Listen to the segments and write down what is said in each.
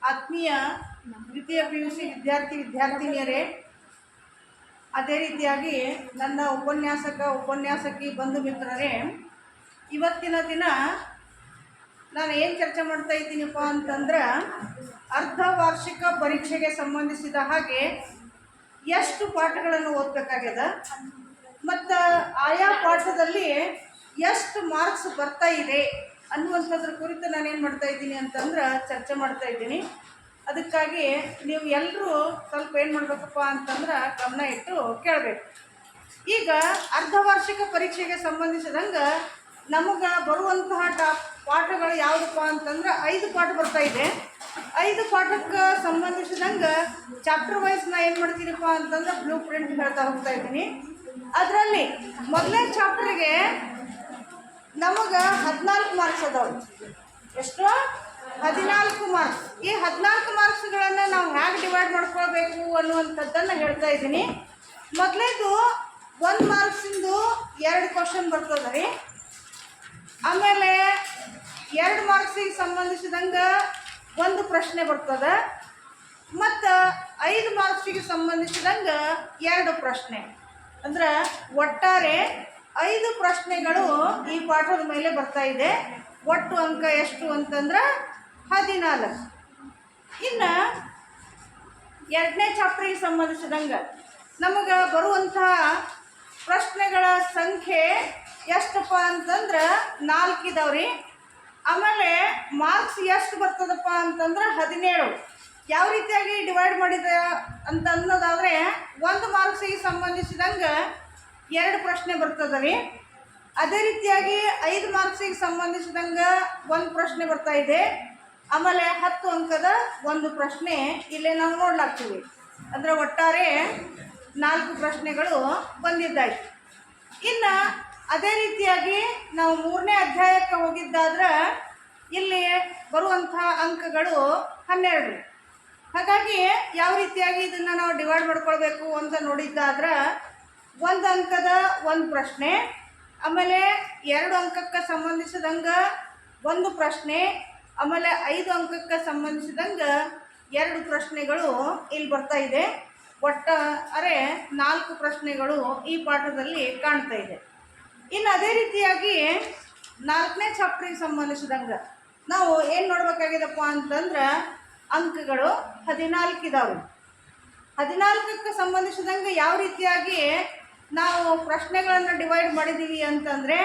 ಆತ್ಮೀಯ ದ್ವಿತೀಯ PUC ವಿದ್ಯಾರ್ಥಿನಿಯರೇ, ಅದೇ ರೀತಿಯಾಗಿ ನನ್ನ ಉಪನ್ಯಾಸಕಿ ಬಂಧು ಮಿತ್ರರೇ, ಇವತ್ತಿನ ದಿನ ನಾನು ಏನು ಚರ್ಚೆ ಮಾಡ್ತಾ ಇದ್ದೀನಪ್ಪ ಅಂತಂದ್ರೆ, ಅರ್ಧ ವಾರ್ಷಿಕ ಪರೀಕ್ಷೆಗೆ ಸಂಬಂಧಿಸಿದ ಹಾಗೆ ಎಷ್ಟು ಪಾಠಗಳನ್ನು ಓದಬೇಕಾಗ್ಯದ ಮತ್ತು ಆಯಾ ಪಾಠದಲ್ಲಿ ಎಷ್ಟು ಮಾರ್ಕ್ಸ್ ಬರ್ತಾ ಇದೆ ಅನ್ನುವಂಥದ್ರ ಕುರಿತು ನಾನೇನು ಮಾಡ್ತಾ ಇದ್ದೀನಿ ಅಂತಂದ್ರೆ ಚರ್ಚೆ ಮಾಡ್ತಾ ಇದ್ದೀನಿ. ಅದಕ್ಕಾಗಿ ನೀವು ಎಲ್ಲರೂ ಸ್ವಲ್ಪ ಏನು ಮಾಡಬೇಕಪ್ಪ ಅಂತಂದ್ರೆ ಗಮನ ಇಟ್ಟು ಕೇಳಬೇಕು. ಈಗ ಅರ್ಧ ವಾರ್ಷಿಕ ಪರೀಕ್ಷೆಗೆ ಸಂಬಂಧಿಸಿದಂಗೆ ನಮಗೆ ಬರುವಂತಹ ಪಾಠಗಳು ಯಾವುದಪ್ಪ ಅಂತಂದ್ರೆ 5 ಪಾಠ ಬರ್ತಾ ಇದೆ. 5 ಪಾಠಕ್ಕೆ ಸಂಬಂಧಿಸಿದಂಗೆ ಚಾಪ್ಟರ್ ವೈಸ್ ನಾ ಏನು ಮಾಡ್ತೀನಪ್ಪ ಅಂತಂದ್ರೆ ಬ್ಲೂ ಪ್ರಿಂಟ್ ಹೇಳ್ತಾ ಹೋಗ್ತಾ ಇದ್ದೀನಿ. ಅದರಲ್ಲಿ ಮೊದಲನೇ ಚಾಪ್ಟರ್ಗೆ ನಮಗೆ 14 ಮಾರ್ಕ್ಸ್ ಅದಾವೆ. ಎಷ್ಟು? 14 ಮಾರ್ಕ್ಸ್. ಈ 14 ಮಾರ್ಕ್ಸ್ಗಳನ್ನು ನಾವು ಹೇಗೆ ಡಿವೈಡ್ ಮಾಡ್ಕೊಳ್ಬೇಕು ಅನ್ನುವಂಥದ್ದನ್ನು ಹೇಳ್ತಾ ಇದ್ದೀನಿ. ಮೊದಲೇದು 1 ಮಾರ್ಕ್ಸಿಂದು 2 ಕ್ವಶನ್ ಬರ್ತದೆ ರೀ. ಆಮೇಲೆ 2 ಮಾರ್ಕ್ಸಿಗೆ ಸಂಬಂಧಿಸಿದಂಗೆ 1 ಪ್ರಶ್ನೆ ಬರ್ತದೆ ಮತ್ತು 5 ಮಾರ್ಕ್ಸಿಗೆ ಸಂಬಂಧಿಸಿದಂಗೆ 2 ಪ್ರಶ್ನೆ. ಅಂದ್ರೆ ಒಟ್ಟಾರೆ 5 ಪ್ರಶ್ನೆಗಳು ಈ ಪಾಠದ ಮೇಲೆ ಬರ್ತಾ ಇದೆ. ಒಟ್ಟು ಅಂಕ ಎಷ್ಟು ಅಂತಂದ್ರೆ 14. ಇನ್ನು 2ನೇ ಚಾಪ್ಟರ್ಗೆ ಸಂಬಂಧಿಸಿದಂಗೆ ನಮಗೆ ಬರುವಂತಹ ಪ್ರಶ್ನೆಗಳ ಸಂಖ್ಯೆ ಎಷ್ಟಪ್ಪ ಅಂತಂದ್ರೆ 4 ಇದಾವ್ರಿ. ಆಮೇಲೆ ಮಾರ್ಕ್ಸ್ ಎಷ್ಟು ಬರ್ತದಪ್ಪ ಅಂತಂದ್ರೆ 17. ಯಾವ ರೀತಿಯಾಗಿ ಡಿವೈಡ್ ಮಾಡಿದೆ ಅಂತ ಅನ್ನೋದಾದರೆ 1 ಮಾರ್ಕ್ಸಿಗೆ ಸಂಬಂಧಿಸಿದಂಗೆ 2 ಪ್ರಶ್ನೆ ಬರ್ತದೆ ರೀ. ಅದೇ ರೀತಿಯಾಗಿ 5 ಮಾರ್ಕ್ಸಿಗೆ ಸಂಬಂಧಿಸಿದಂಗೆ 1 ಪ್ರಶ್ನೆ ಬರ್ತಾ ಇದೆ. ಆಮೇಲೆ 10 ಅಂಕದ 1 ಪ್ರಶ್ನೆ ಇಲ್ಲೇ ನಾವು ನೋಡ್ಲಾಗ್ತೀವಿ. ಅಂದರೆ ಒಟ್ಟಾರೆ 4 ಪ್ರಶ್ನೆಗಳು ಬಂದಿದ್ದಾಯ್ತು. ಇನ್ನು ಅದೇ ರೀತಿಯಾಗಿ ನಾವು 3ನೇ ಅಧ್ಯಾಯಕ್ಕೆ ಹೋಗಿದ್ದಾದ್ರೆ ಇಲ್ಲಿ ಬರುವಂತಹ ಅಂಕಗಳು 12. ಹಾಗಾಗಿ ಯಾವ ರೀತಿಯಾಗಿ ಇದನ್ನು ನಾವು ಡಿವೈಡ್ ಮಾಡ್ಕೊಳ್ಬೇಕು ಅಂತ ನೋಡಿದ್ದಾದ್ರೆ 1 ಅಂಕದ 1 ಪ್ರಶ್ನೆ, ಆಮೇಲೆ 2 ಅಂಕಕ್ಕೆ ಸಂಬಂಧಿಸಿದಂಗೆ 1 ಪ್ರಶ್ನೆ, ಆಮೇಲೆ 5 ಅಂಕಕ್ಕೆ ಸಂಬಂಧಿಸಿದಂಗೆ 2 ಪ್ರಶ್ನೆಗಳು ಇಲ್ಲಿ ಬರ್ತಾ ಇದೆ. ಒಟ್ಟಾರೆ 4 ಪ್ರಶ್ನೆಗಳು ಈ ಪಾಠದಲ್ಲಿ ಕಾಣ್ತಾ ಇದೆ. ಇನ್ನು ಅದೇ ರೀತಿಯಾಗಿ 4ನೇ ಚಾಪ್ಟರ್ಗೆ ಸಂಬಂಧಿಸಿದಂಗೆ ನಾವು ಏನು ನೋಡ್ಬೇಕಾಗಿದೆಪ್ಪ ಅಂತಂದ್ರೆ ಅಂಕಗಳು 14 ಇದಾವೆ. 14ಕ್ಕೆ ಸಂಬಂಧಿಸಿದಂಗೆ ಯಾವ ರೀತಿಯಾಗಿ ನಾವು ಪ್ರಶ್ನೆಗಳನ್ನು ಡಿವೈಡ್ ಮಾಡಿದ್ದೀವಿ ಅಂತಂದರೆ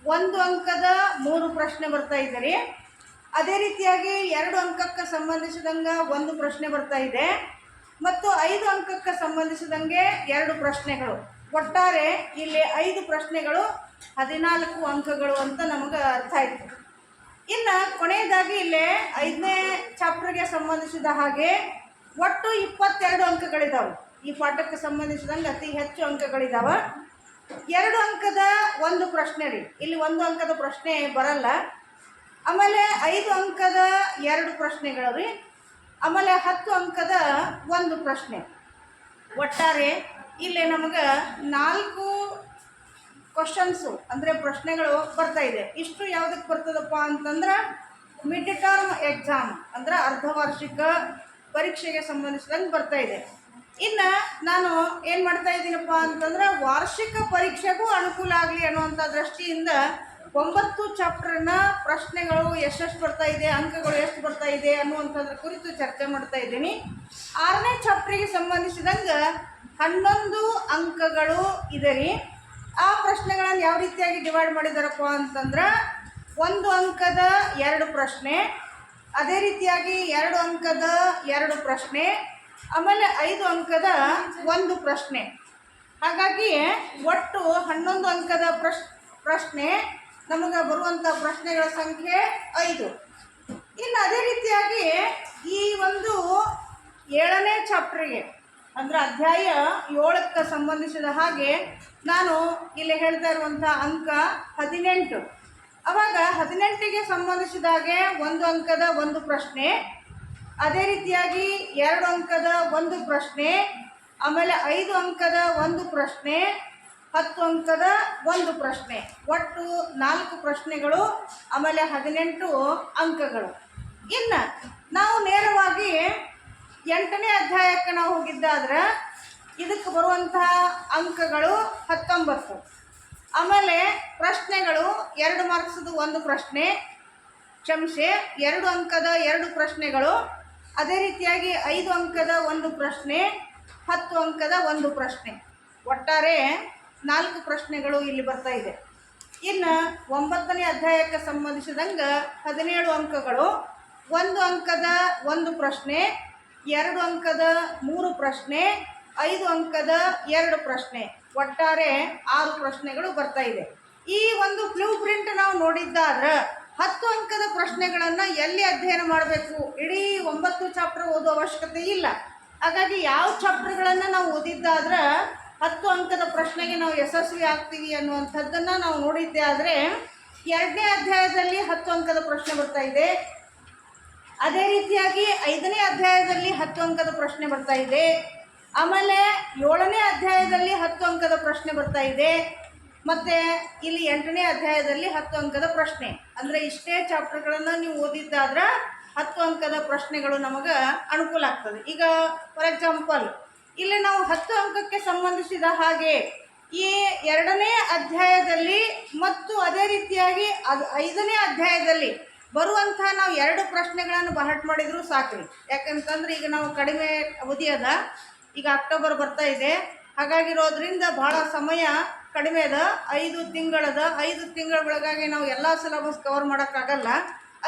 1 ಅಂಕದ 3 ಪ್ರಶ್ನೆ ಬರ್ತಾ ಇದೆ ರೀ. ಅದೇ ರೀತಿಯಾಗಿ 2 ಅಂಕಕ್ಕೆ ಸಂಬಂಧಿಸಿದಂಗೆ 1 ಪ್ರಶ್ನೆ ಬರ್ತಾ ಇದೆ ಮತ್ತು 5 ಅಂಕಕ್ಕೆ ಸಂಬಂಧಿಸಿದಂಗೆ 2 ಪ್ರಶ್ನೆಗಳು. ಒಟ್ಟಾರೆ ಇಲ್ಲಿ 5 ಪ್ರಶ್ನೆಗಳು 14 ಅಂಕಗಳು ಅಂತ ನಮಗೆ ಅರ್ಥ ಆಯಿತು. ಇನ್ನು ಕೊನೆಯದಾಗಿ ಇಲ್ಲಿ 5ನೇ ಚಾಪ್ಟರ್ಗೆ ಸಂಬಂಧಿಸಿದ ಹಾಗೆ ಒಟ್ಟು 22 ಅಂಕಗಳಿದ್ದಾವೆ. ಈ ಪಾಠಕ್ಕೆ ಸಂಬಂಧಿಸಿದಂಗೆ ಅತಿ ಹೆಚ್ಚು ಅಂಕಗಳಿದ್ದಾವೆ. 2 ಅಂಕದ 1 ಪ್ರಶ್ನೆ ರೀ. ಇಲ್ಲಿ 1 ಅಂಕದ ಪ್ರಶ್ನೆ ಬರಲ್ಲ. ಆಮೇಲೆ 5 ಅಂಕದ 2 ಪ್ರಶ್ನೆಗಳು ರೀ. ಆಮೇಲೆ 10 ಅಂಕದ 1 ಪ್ರಶ್ನೆ. ಒಟ್ಟಾರೆ ಇಲ್ಲಿ ನಮಗೆ 4 ಕ್ವಶನ್ಸು ಅಂದರೆ ಪ್ರಶ್ನೆಗಳು ಬರ್ತಾ ಇದೆ. ಇಷ್ಟು ಯಾವುದಕ್ಕೆ ಬರ್ತದಪ್ಪ ಅಂತಂದ್ರೆ ಮಿಡ್ ಟರ್ಮ್ ಎಕ್ಸಾಮ್ ಅಂದರೆ ಅರ್ಧವಾರ್ಷಿಕ ಪರೀಕ್ಷೆಗೆ ಸಂಬಂಧಿಸಿದಂಗೆ ಬರ್ತಾ ಇದೆ. ಇನ್ನು ನಾನು ಏನು ಮಾಡ್ತಾ ಇದ್ದೀನಪ್ಪ ಅಂತಂದ್ರೆ ವಾರ್ಷಿಕ ಪರೀಕ್ಷೆಗೂ ಅನುಕೂಲ ಆಗಲಿ ಅನ್ನುವಂಥ ದೃಷ್ಟಿಯಿಂದ 9 ಚಾಪ್ಟರ್ನ ಪ್ರಶ್ನೆಗಳು ಎಷ್ಟೆಷ್ಟು ಬರ್ತಾ ಇದೆ, ಅಂಕಗಳು ಎಷ್ಟು ಬರ್ತಾ ಇದೆ ಅನ್ನುವಂಥದ್ರ ಕುರಿತು ಚರ್ಚೆ ಮಾಡ್ತಾ ಇದ್ದೀನಿ. 6ನೇ ಚಾಪ್ಟರ್ಗೆ ಸಂಬಂಧಿಸಿದಂಗೆ 11 ಅಂಕಗಳು ಇದೆ ರೀ. ಆ ಪ್ರಶ್ನೆಗಳನ್ನು ಯಾವ ರೀತಿಯಾಗಿ ಡಿವೈಡ್ ಮಾಡಿದಾರಪ್ಪ ಅಂತಂದ್ರೆ 1 ಅಂಕದ 2 ಪ್ರಶ್ನೆ, ಅದೇ ರೀತಿಯಾಗಿ 2 ಅಂಕದ 2 ಪ್ರಶ್ನೆ, ಆಮೇಲೆ 5 ಅಂಕದ 1 ಪ್ರಶ್ನೆ. ಹಾಗಾಗಿ ಒಟ್ಟು 11 ಅಂಕದ ಪ್ರಶ್ನೆ ನಮಗೆ ಬರುವಂಥ ಪ್ರಶ್ನೆಗಳ ಸಂಖ್ಯೆ 5. ಇನ್ನು ಅದೇ ರೀತಿಯಾಗಿ ಈ ಒಂದು 7ನೇ ಚಾಪ್ಟರ್ಗೆ ಅಂದರೆ ಅಧ್ಯಾಯ 7ಕ್ಕೆ ಸಂಬಂಧಿಸಿದ ಹಾಗೆ ನಾನು ಇಲ್ಲಿ ಹೇಳ್ತಾ ಇರುವಂಥ ಅಂಕ 18. ಆವಾಗ 18ಗೆ ಸಂಬಂಧಿಸಿದ ಹಾಗೆ 1 ಅಂಕದ 1 ಪ್ರಶ್ನೆ, ಅದೇ ರೀತಿಯಾಗಿ 2 ಅಂಕದ 1 ಪ್ರಶ್ನೆ, ಆಮೇಲೆ 5 ಅಂಕದ 1 ಪ್ರಶ್ನೆ, 10 ಅಂಕದ 1 ಪ್ರಶ್ನೆ. ಒಟ್ಟು 4 ಪ್ರಶ್ನೆಗಳು, ಆಮೇಲೆ 18 ಅಂಕಗಳು. ಇನ್ನು ನಾವು ನೇರವಾಗಿ 8ನೇ ಅಧ್ಯಾಯಕ್ಕೆ ನಾವು ಹೋಗಿದ್ದಾದ್ರೆ ಇದಕ್ಕೆ ಬರುವಂತಹ ಅಂಕಗಳು 19. ಆಮೇಲೆ ಪ್ರಶ್ನೆಗಳು 2 ಮಾರ್ಕ್ಸ್ದು 1 ಪ್ರಶ್ನೆ, ಕ್ಷಮಿಸಿ 2 ಅಂಕದ 2 ಪ್ರಶ್ನೆಗಳು, ಅದೇ ರೀತಿಯಾಗಿ 5 ಅಂಕದ 1 ಪ್ರಶ್ನೆ, 10 ಅಂಕದ 1 ಪ್ರಶ್ನೆ, ಒಟ್ಟಾರೆ 4 ಪ್ರಶ್ನೆಗಳು ಇಲ್ಲಿ ಬರ್ತಾ ಇದೆ. ಇನ್ನು 9ನೇ ಅಧ್ಯಾಯಕ್ಕೆ ಸಂಬಂಧಿಸಿದಂಗೆ 17 ಅಂಕಗಳು, 1 ಅಂಕದ 1 ಪ್ರಶ್ನೆ, 2 ಅಂಕದ 3 ಪ್ರಶ್ನೆ, 5 ಅಂಕದ 2 ಪ್ರಶ್ನೆ, ಒಟ್ಟಾರೆ 6 ಪ್ರಶ್ನೆಗಳು ಬರ್ತಾ ಇದೆ. ಈ ಒಂದು ಬ್ಲೂ ಪ್ರಿಂಟ್ ನಾವು ನೋಡಿದ್ದಾದ್ರೆ 10 ಅಂಕದ ಪ್ರಶ್ನೆಗಳನ್ನು ಎಲ್ಲಿ ಅಧ್ಯಯನ ಮಾಡಬೇಕು? ಇಡೀ 9 ಚಾಪ್ಟರ್ ಓದೋ ಅವಶ್ಯಕತೆ ಇಲ್ಲ. ಹಾಗಾಗಿ ಯಾವ ಚಾಪ್ಟರ್ಗಳನ್ನು ನಾವು ಓದಿದ್ದಾದ್ರೆ 10 ಅಂಕದ ಪ್ರಶ್ನೆಗೆ ನಾವು ಯಶಸ್ವಿ ಆಗ್ತೀವಿ ಅನ್ನುವಂಥದ್ದನ್ನು ನಾವು ನೋಡಿದ್ದೆ ಆದರೆ 2ನೇ ಅಧ್ಯಾಯದಲ್ಲಿ 10 ಅಂಕದ ಪ್ರಶ್ನೆ ಬರ್ತಾ ಇದೆ. ಅದೇ ರೀತಿಯಾಗಿ 5ನೇ ಅಧ್ಯಾಯದಲ್ಲಿ 10 ಅಂಕದ ಪ್ರಶ್ನೆ ಬರ್ತಾ ಇದೆ. ಆಮೇಲೆ 7ನೇ ಅಧ್ಯಾಯದಲ್ಲಿ 10 ಅಂಕದ ಪ್ರಶ್ನೆ ಬರ್ತಾ ಇದೆ. ಮತ್ತು ಇಲ್ಲಿ 8ನೇ ಅಧ್ಯಾಯದಲ್ಲಿ 10 ಅಂಕದ ಪ್ರಶ್ನೆ. ಅಂದರೆ ಇಷ್ಟೇ ಚಾಪ್ಟರ್ಗಳನ್ನು ನೀವು ಓದಿದ್ದಾದ್ರೆ 10 ಅಂಕದ ಪ್ರಶ್ನೆಗಳು ನಮಗೆ ಅನುಕೂಲ ಆಗ್ತದೆ. ಈಗ ಫಾರ್ ಎಕ್ಸಾಂಪಲ್ ಇಲ್ಲಿ ನಾವು 10 ಅಂಕಕ್ಕೆ ಸಂಬಂಧಿಸಿದ ಹಾಗೆ ಈ 2ನೇ ಅಧ್ಯಾಯದಲ್ಲಿ ಮತ್ತು ಅದೇ ರೀತಿಯಾಗಿ 5ನೇ ಅಧ್ಯಾಯದಲ್ಲಿ ಬರುವಂಥ ನಾವು 2 ಪ್ರಶ್ನೆಗಳನ್ನು ಬಹಟ್ ಮಾಡಿದರೂ ಸಾಕ್ರಿ. ಯಾಕಂತಂದ್ರೆ ಈಗ ನಾವು ಕಡಿಮೆ ಅವಧಿ ಅದ, ಈಗ ಅಕ್ಟೋಬರ್ ಬರ್ತಾ ಇದೆ, ಹಾಗಾಗಿರೋದ್ರಿಂದ ಭಾಳ ಸಮಯ ಕಡಿಮೆ ಅದ, 5 ತಿಂಗಳದ. 5 ತಿಂಗಳ ಒಳಗಾಗಿ ನಾವು ಎಲ್ಲ ಸಿಲೆಬಸ್ ಕವರ್ ಮಾಡೋಕ್ಕಾಗಲ್ಲ.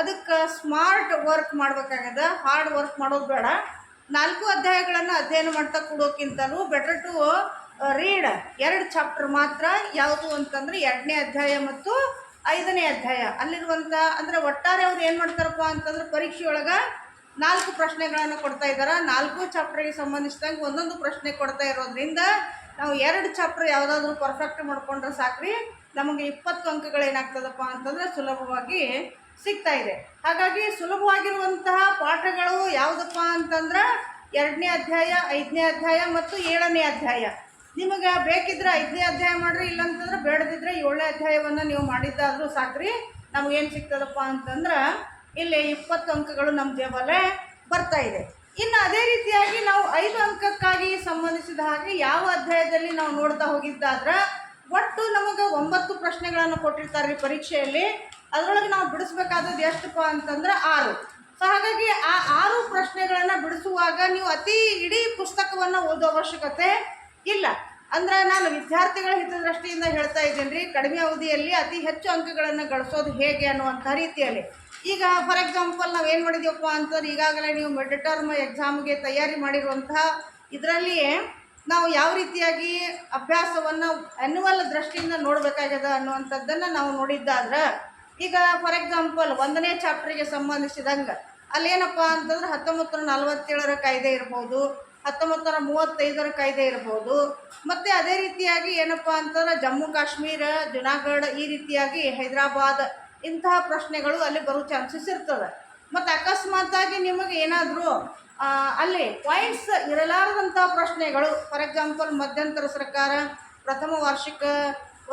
ಅದಕ್ಕೆ ಸ್ಮಾರ್ಟ್ ವರ್ಕ್ ಮಾಡಬೇಕಾಗದ, ಹಾರ್ಡ್ ವರ್ಕ್ ಮಾಡೋದು ಬೇಡ. 4 ಅಧ್ಯಾಯಗಳನ್ನು ಅಧ್ಯಯನ ಮಾಡ್ತಾ ಕೊಡೋಕ್ಕಿಂತಲೂ ಬೆಟರ್ ಟು ರೀಡ್ 2 ಚಾಪ್ಟರ್ ಮಾತ್ರ. ಯಾವುದು ಅಂತಂದರೆ 2ನೇ ಅಧ್ಯಾಯ ಮತ್ತು 5ನೇ ಅಧ್ಯಾಯ. ಅಲ್ಲಿರುವಂಥ ಅಂದರೆ ಒಟ್ಟಾರೆ ಅವ್ರು ಏನು ಮಾಡ್ತಾರಪ್ಪ ಅಂತಂದ್ರೆ ಪರೀಕ್ಷೆಯೊಳಗೆ 4 ಪ್ರಶ್ನೆಗಳನ್ನು ಕೊಡ್ತಾ ಇದ್ದಾರೆ. 4 ಚಾಪ್ಟರ್ಗೆ ಸಂಬಂಧಿಸಿದಂಗೆ ಒಂದೊಂದು ಪ್ರಶ್ನೆ ಕೊಡ್ತಾ ಇರೋದ್ರಿಂದ ನಾವು 2 ಚಾಪ್ಟರ್ ಯಾವುದಾದ್ರೂ ಪರ್ಫೆಕ್ಟ್ ಮಾಡ್ಕೊಂಡ್ರೆ ಸಾಕ್ರಿ, ನಮಗೆ 20 ಅಂಕಗಳೇನಾಗ್ತದಪ್ಪ ಅಂತಂದರೆ ಸುಲಭವಾಗಿ ಸಿಗ್ತಾ ಇದೆ. ಹಾಗಾಗಿ ಸುಲಭವಾಗಿರುವಂತಹ ಪಾಠಗಳು ಯಾವುದಪ್ಪ ಅಂತಂದ್ರೆ 2ನೇ ಅಧ್ಯಾಯ, 5ನೇ ಅಧ್ಯಾಯ ಮತ್ತು 7ನೇ ಅಧ್ಯಾಯ. ನಿಮಗೆ ಬೇಕಿದ್ರೆ 5ನೇ ಅಧ್ಯಾಯ ಮಾಡಿರಿ, ಇಲ್ಲಂತಂದ್ರೆ ಬೇಡದಿದ್ರೆ 7ನೇ ಅಧ್ಯಾಯವನ್ನು ನೀವು ಮಾಡಿದ್ದಾದರೂ ಸಾಕ್ರಿ, ನಮಗೇನು ಸಿಗ್ತದಪ್ಪ ಅಂತಂದ್ರೆ ಇಲ್ಲಿ 20 ಅಂಕಗಳು ನಮ್ಮ ಜೇಬಲ್ಲೇ ಬರ್ತಾ ಇದೆ. ಇನ್ನು ಅದೇ ರೀತಿಯಾಗಿ ನಾವು 5 ಅಂಕಕ್ಕಾಗಿ ಸಂಬಂಧಿಸಿದ ಹಾಗೆ ಯಾವ ಅಧ್ಯಾಯದಲ್ಲಿ ನಾವು ನೋಡ್ತಾ ಹೋಗಿದ್ದಾದ್ರೆ ಒಟ್ಟು ನಮಗೆ 9 ಪ್ರಶ್ನೆಗಳನ್ನು ಕೊಟ್ಟಿರ್ತಾರೆ ಪರೀಕ್ಷೆಯಲ್ಲಿ. ಅದರೊಳಗೆ ನಾವು ಬಿಡಿಸ್ಬೇಕಾದದ್ದು ಎಷ್ಟಪ್ಪ ಅಂತಂದ್ರೆ 6. ಸೊ ಹಾಗಾಗಿ ಆ 6 ಪ್ರಶ್ನೆಗಳನ್ನು ಬಿಡಿಸುವಾಗ ನೀವು ಇಡೀ ಪುಸ್ತಕವನ್ನು ಓದೋ ಅವಶ್ಯಕತೆ ಇಲ್ಲ. ಅಂದ್ರೆ ನಾನು ವಿದ್ಯಾರ್ಥಿಗಳ ಹಿತದೃಷ್ಟಿಯಿಂದ ಹೇಳ್ತಾ ಇದ್ದೀನಿ ರೀ, ಕಡಿಮೆ ಅವಧಿಯಲ್ಲಿ ಅತಿ ಹೆಚ್ಚು ಅಂಕಗಳನ್ನು ಗಳಿಸೋದು ಹೇಗೆ ಅನ್ನುವಂಥ ರೀತಿಯಲ್ಲಿ. ಈಗ ಫಾರ್ ಎಕ್ಸಾಂಪಲ್ ನಾವು ಏನು ಮಾಡಿದ್ದೀವಪ್ಪ ಅಂತಂದ್ರೆ ಈಗಾಗಲೇ ನೀವು ಮಿಡ್ ಟರ್ಮ್ ಎಕ್ಸಾಮ್ಗೆ ತಯಾರಿ ಮಾಡಿರುವಂತಹ ಇದರಲ್ಲಿಯೇ ನಾವು ಯಾವ ರೀತಿಯಾಗಿ ಅಭ್ಯಾಸವನ್ನು ಆ್ಯನ್ಯುವಲ್ ದೃಷ್ಟಿಯಿಂದ ನೋಡಬೇಕಾಗ್ಯದ ಅನ್ನುವಂಥದ್ದನ್ನು ನಾವು ನೋಡಿದ್ದಾದ್ರೆ, ಈಗ ಫಾರ್ ಎಕ್ಸಾಂಪಲ್ 1ನೇ ಚಾಪ್ಟರ್ಗೆ ಸಂಬಂಧಿಸಿದಂಗೆ ಅಲ್ಲೇನಪ್ಪ ಅಂತಂದ್ರೆ 1947ರ ಕಾಯ್ದೆ ಇರ್ಬೋದು, 1935ರ ಕಾಯ್ದೆ ಇರ್ಬೋದು, ಮತ್ತು ಅದೇ ರೀತಿಯಾಗಿ ಏನಪ್ಪ ಅಂತಂದ್ರೆ ಜಮ್ಮು ಕಾಶ್ಮೀರ, ಜುನಾಗಢ, ಈ ರೀತಿಯಾಗಿ ಹೈದರಾಬಾದ್, ಇಂತಹ ಪ್ರಶ್ನೆಗಳು ಅಲ್ಲಿ ಬರೋ ಚಾನ್ಸಸ್ ಇರ್ತದೆ. ಮತ್ತು ಅಕಸ್ಮಾತಾಗಿ ನಿಮಗೆ ಏನಾದರೂ ಅಲ್ಲಿ ಪಾಯಿಂಟ್ಸ್ ಇರಲಾರದಂಥ ಪ್ರಶ್ನೆಗಳು, ಫಾರ್ ಎಕ್ಸಾಂಪಲ್ ಮಧ್ಯಂತರ ಸರ್ಕಾರ, ಪ್ರಥಮ ವಾರ್ಷಿಕ